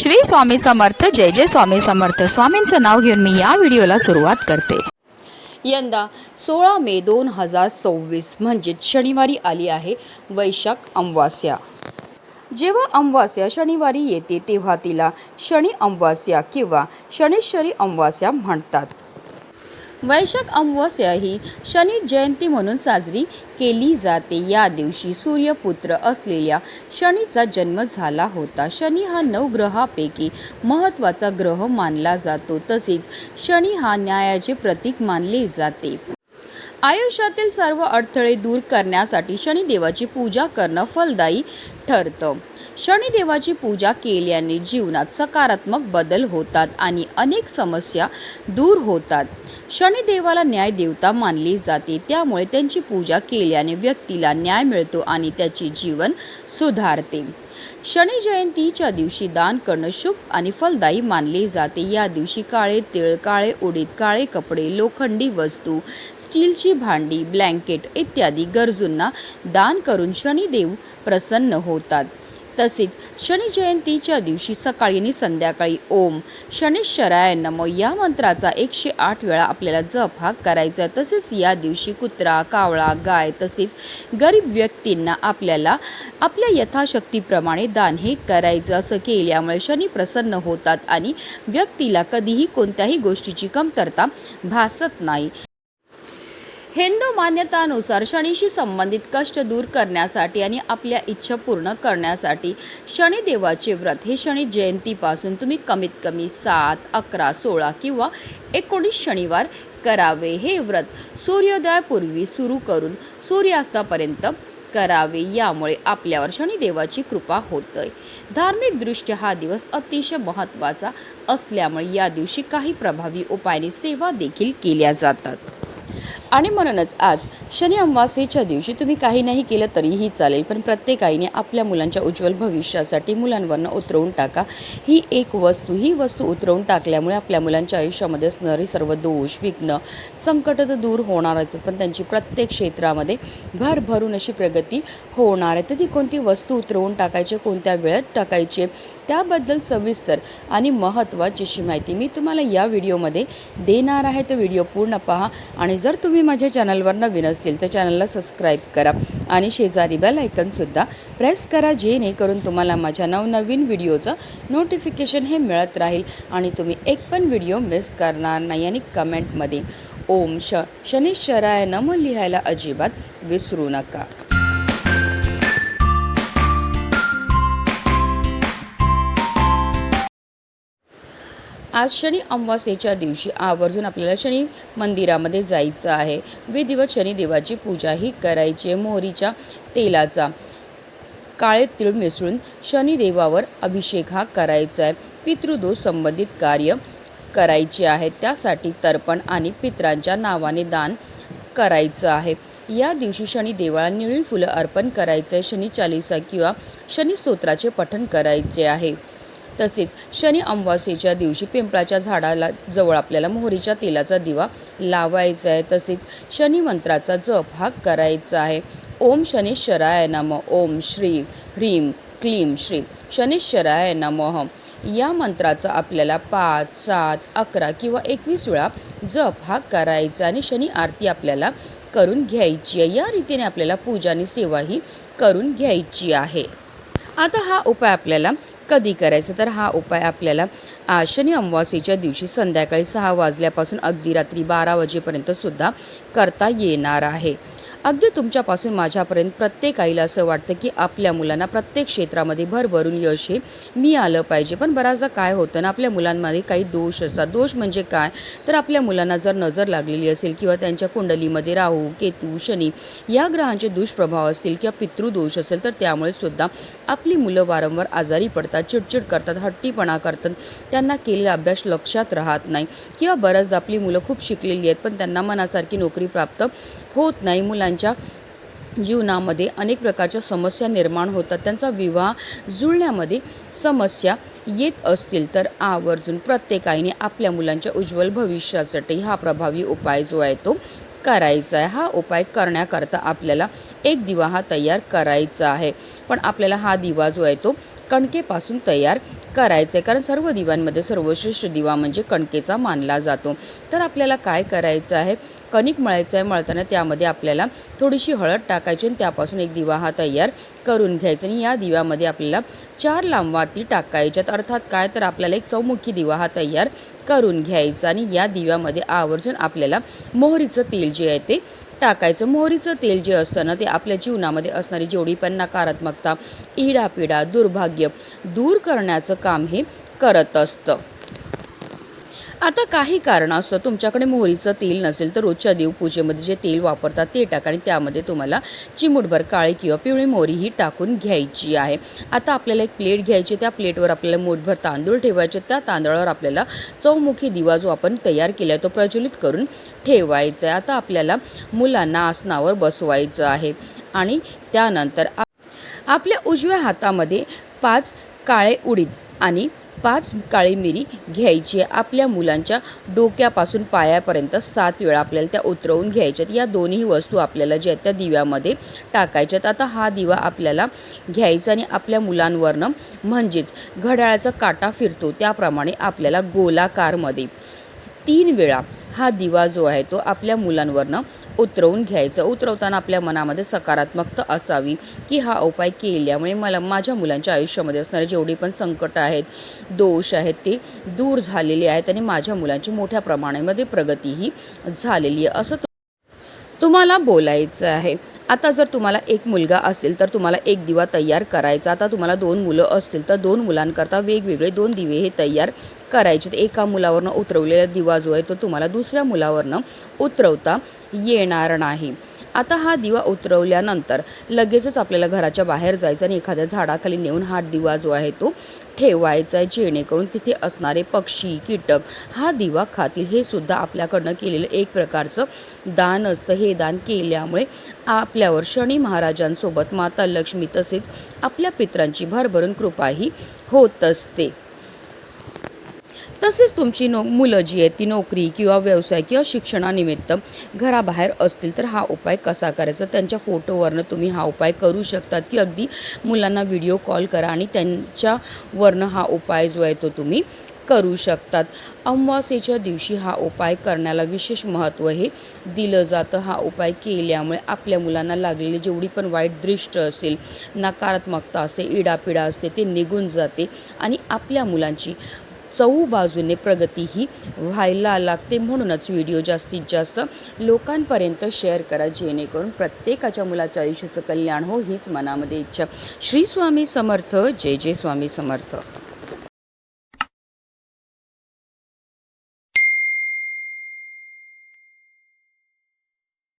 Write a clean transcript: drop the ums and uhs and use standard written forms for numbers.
श्री स्वामी समर्थ. जय जय स्वामी समर्थ. स्वामींचं नाव घेऊन मी या व्हिडिओला सुरुवात करते. यंदा 16 मे 2026 म्हणजेच शनिवारी आली आहे वैशाख अमावास्या. जेव्हा अमावास्या शनिवारी येते तेव्हा तिला शनी अमावास्या किंवा शनीश्वरी अमावास्या म्हणतात. वैशाख अमावास्या ही शनी जयंती म्हणून साजरी केली जाते. या दिवशी सूर्यपुत्र असलेल्या शनीचा जन्म झाला होता. शनी हा 9 ग्रहापैकी महत्त्वाचा ग्रह मानला जातो. तसेच शनी हा न्यायाचे प्रतीक मानले जाते. आयुष्यातील सर्व अडथळे दूर करण्यासाठी शनिदेवाची पूजा करणं फलदायी ठरतं. शनिदेवाची पूजा केल्याने जीवनात सकारात्मक बदल होतात आणि अनेक समस्या दूर होतात. शनिदेवाला न्याय देवता मानले जाते, त्यामुळे त्यांची पूजा केल्याने व्यक्तीला न्याय मिळतो आणि त्याचे जीवन सुधारते. शनी जयंतीच्या दिवशी दान करणं शुभ आणि फलदायी मानले जाते. या दिवशी काळे तीळ, काळे उडीद, काळे कपडे, लोखंडी वस्तू, स्टीलची भांडी, ब्लँकेट इत्यादी गरजूंना दान करून शनिदेव प्रसन्न होतात. तसेच शनी जयंतीच्या दिवशी सकाळी आणि संध्याकाळी ओम शनीश्वराय नमः या मंत्राचा 108 वेळा आपल्याला जप हा करायचा. तसेच या दिवशी कुत्रा, कावळा, गाय तसेच गरीब व्यक्तींना आपल्याला आपल्या यथाशक्तीप्रमाणे दान हे करायचं. असं केल्यामुळे शनी प्रसन्न होतात आणि व्यक्तीला कधीही कोणत्याही गोष्टीची कमतरता भासत नाही. हिंदू मान्यतानुसार शनीशी संबंधित कष्ट दूर करण्यासाठी आणि आपल्या इच्छा पूर्ण करण्यासाठी शनिदेवाचे व्रत हे शनी जयंतीपासून तुम्ही कमीत कमी 7, 11, 16 किंवा 19 शनिवार करावे. हे व्रत सूर्योदयापूर्वी सुरू करून सूर्यास्तापर्यंत करावे. यामुळे आपल्यावर शनिदेवाची कृपा होते. धार्मिकदृष्ट्या हा दिवस अतिशय महत्त्वाचा असल्यामुळे या दिवशी काही प्रभावी उपायाने सेवा देखील केल्या जातात. आणि म्हणूनच आज शनी अमावास्येच्या दिवशी तुम्ही काही नाही केलं तरीही चालेल, पण प्रत्येक आईने आपल्या मुलांच्या उज्ज्वल भविष्यासाठी मुलांवरनं उतरवून टाका ही वस्तू उतरवून टाकल्यामुळे आपल्या मुलांच्या आयुष्यामध्ये असणारी सर्व दोष, विघ्न, संकट तर दूर होणार आहेत, पण त्यांची प्रत्येक क्षेत्रामध्ये भरभरून अशी प्रगती होणार आहे. तर ती कोणती वस्तू उतरवून टाकायची, कोणत्या वेळेत टाकायची, त्याबद्दल सविस्तर आणि महत्त्वाची अशी माहिती मी तुम्हाला या व्हिडिओमध्ये देणार आहे. तर व्हिडिओ पूर्ण पहा आणि जर तुम्ही माझ्या चॅनलवर नवीन असतील तर चॅनलला सबस्क्राईब करा आणि शेजारी बेल आयकॉनसुद्धा प्रेस करा, जेणेकरून तुम्हाला माझ्या नवनवीन व्हिडिओचं नोटिफिकेशन हे मिळत राहील आणि तुम्ही एक पण व्हिडिओ मिस करणार नाही. आणि कमेंटमध्ये ओम शनीश्वराय नमः लिहायला अजिबात विसरू नका. आज शनी अमावास्येच्या दिवशी आवर्जून आपल्याला शनी मंदिरामध्ये जायचं आहे. विधिवत शनिदेवाची पूजाही करायची आहे. मोहरीच्या तेलाचा काळे तीळ मिसळून शनिदेवावर अभिषेक हा करायचा आहे. पितृदोष संबंधित कार्य करायचे आहे, त्यासाठी तर्पण आणि पितरांच्या नावाने दान करायचं आहे. या दिवशी शनिदेवाला निळी फुलं अर्पण करायचं आहे. शनी चालीसा किंवा शनी स्तोत्राचे पठण करायचे आहे. तसेच शनी अमावास्येच्या दिवशी पिंपळाच्या झाडाला जवळ आपल्याला मोहरीच्या तेलाचा दिवा लावायचा आहे. तसेच शनी मंत्राचा जप हा करायचा आहे. ओम शनीश्वराय नमः, ओम श्री ह्रीं क्लीं श्री शनीश्वराय नमः या मंत्राचा आपल्याला 5, 7, 11 किंवा 21 वेळा जप हा करायचा आणि शनी आरती आपल्याला करून घ्यायची आहे. या रीतीने आपल्याला पूजा आणि सेवाही करून घ्यायची आहे. आता हा उपाय आपल्याला कधी करायचं, तर हा उपाय आपल्याला शनी अमावास्येच्या दिवशी संध्याकाळी 6 वाजल्यापासून अगदी रात्री 12 वाजेपर्यंत सुद्धा करता येणार आहे. अगदी तुमच्यापासून माझ्यापर्यंत प्रत्येक आईला असं वाटतं की आपल्या मुलांना प्रत्येक क्षेत्रामध्ये भरभरून यश हे मिळालं पाहिजे. पण बऱ्याचदा काय होतं ना, आपल्या मुलांमध्ये काही दोष असतात. दोष म्हणजे काय, तर आपल्या मुलांना जर नजर लागलेली असेल किंवा त्यांच्या कुंडलीमध्ये राहू, केतू, शनी या ग्रहांचे दुष्प्रभाव असतील किंवा पितृदोष असेल, तर त्यामुळे सुद्धा आपली मुलं वारंवार आजारी पडतात, चिडचिड करतात, हट्टीपणा करतात, त्यांना केलेला अभ्यास लक्षात राहत नाही किंवा बऱ्याचदा आपली मुलं खूप शिकलेली आहेत पण त्यांना मनासारखी नोकरी प्राप्त होत नाही. मुलांच्या जीवनामध्ये अनेक प्रकारच्या समस्या निर्माण होतात. त्यांचा विवाह जुळण्यामध्ये समस्या येत असतील तर आवर्जून प्रत्येक आईने आपल्या मुलांच्या उज्ज्वल भविष्यासाठी हा प्रभावी उपाय जो आहे तो करायचा आहे. हा उपाय करण्याकरता आपल्याला एक दिवा हा तयार करायचा आहे, पण आपल्याला हा दिवा जो आहे तो कणकेपासून तयार करायचं आहे, कारण सर्व दिव्यांमध्ये सर्वश्रेष्ठ दिवा म्हणजे कणकेचा मानला जातो. तर आपल्याला काय करायचं आहे, कणिक मळायचं आहे. मळताना त्यामध्ये आपल्याला थोडीशी हळद टाकायची आणि त्यापासून एक दिवा हा तयार करून घ्यायचा आणि या दिव्यामध्ये आपल्याला 4 लांबवाती टाकायच्यात. अर्थात काय, तर आपल्याला एक चौमुखी दिवा हा तयार करून घ्यायचा आणि या दिव्यामध्ये आवर्जून आपल्याला मोहरीचं तेल जे आहे ते टाकायचं. मोहरीचं तेल जे असतं ना, ते आपल्या जीवनामध्ये असणारी जेवढी पण नकारात्मकता, इडापिडा, दुर्भाग्य दूर करण्याचं काम हे करत असतं. आता काही कारणास्तव तुमच्याकडे मोहरीचं तेल नसेल तर रोजच्या देवपूजेमध्ये जे तेल वापरतात ते टाका आणि त्यामध्ये तुम्हाला चिमूटभर काळी किंवा पिवळी मोहरी ही टाकून घ्यायची आहे. आता आपल्याला एक प्लेट घ्यायची, त्या प्लेटवर आपल्याला मूठभर तांदूळ ठेवायचे. त्या तांदळावर आपल्याला चौमुखी दिवा जो आपण तयार केला आहे तो प्रज्वलित करून ठेवायचा आहे. आता आपल्याला मुलांना आसनावर बसवायचं आहे आणि त्यानंतर आपल्या उजव्या हातामध्ये 5 काळे उडीद आणि 5 काळी मिरी घ्यायची आहे. आपल्या मुलांच्या डोक्यापासून पायापर्यंत 7 वेळा आपल्याला त्या उतरवून घ्यायच्यात. या दोन्ही वस्तू आपल्याला ज्या त्या दिव्यामध्ये टाकायच्यात. आता हा दिवा आपल्याला घ्यायचा आणि आपल्या मुलांवरनं म्हणजेच घड्याळाचा काटा फिरतो त्याप्रमाणे आपल्याला गोलाकारमध्ये 3 वेळा हा दिवा जो आहे तो आपल्या मुलांवरनं उतरवून घ्यायचा. उतरवताना आपल्या मनामध्ये सकारात्मकता असावी की हा उपाय केल्यामुळे माझ्या मुलांच्या आयुष्यामध्ये असणारे जेवढे पण संकट आहेत, दोष आहेत, ते दूर झालेले आहेत आणि माझ्या मुलांची मोठ्या प्रमाणामध्ये प्रगतीही झालेली आहे असं तुम्हाला बोलायचं आहे. आता जर तुम्हाला एक मुलगा असेल तर तुम्हाला एक दिवा तयार करायचा. आता तुम्हाला 2 मुलं असतील तर 2 मुलांकरता वेगवेगळे 2 दिवे हे तयार करायचे. एका मुलावरनं उतरवलेला दिवा जो आहे तो तुम्हाला दुसऱ्या मुलावरनं उतरवता येणार नाही. आता हा दिवा उतरवल्यानंतर लगेचच आपल्याला घराच्या बाहेर जायचं आणि एखाद्या झाडाखाली नेऊन हा दिवा जो आहे तो ठेवायचा आहे, जेणेकरून तिथे असणारे पक्षी, कीटक हा दिवा खातील. हे सुद्धा आपल्याकडनं केलेलं एक प्रकारचं दान असतं. हे दान केल्यामुळे आपल्यावर शनी महाराजांसोबत माता लक्ष्मी तसेच आपल्या पितरांची भरभरून कृपाही होत असते. तसेच तुमची मुलं जी आहेत ती नोकरी किंवा व्यवसाय किंवा शिक्षणानिमित्त घराबाहेर असतील तर हा उपाय कसा करायचा, त्यांच्या फोटोवरनं तुम्ही हा उपाय करू शकतात की अगदी मुलांना व्हिडिओ कॉल करा आणि त्यांच्यावरनं हा उपाय जो आहे तो तुम्ही करू शकतात. अमावास्येच्या दिवशी हा उपाय करण्याला विशेष महत्त्व हे दिलं जातं. हा उपाय केल्यामुळे आपल्या मुलांना लागलेली जेवढी पण वाईट दृष्ट असेल, नकारात्मकता असते, इडापिडा असते, ते निघून जाते आणि आपल्या मुलांची चहूबाजूने प्रगती ही व्हायला लागते. म्हणूनच व्हिडिओ जास्तीत जास्त लोकांपर्यंत शेअर करा, जेणेकरून प्रत्येकाच्या मुलाच्या आयुष्याचं कल्याण हो हीच मनामध्ये इच्छा. श्री स्वामी समर्थ. जय जय स्वामी समर्थ.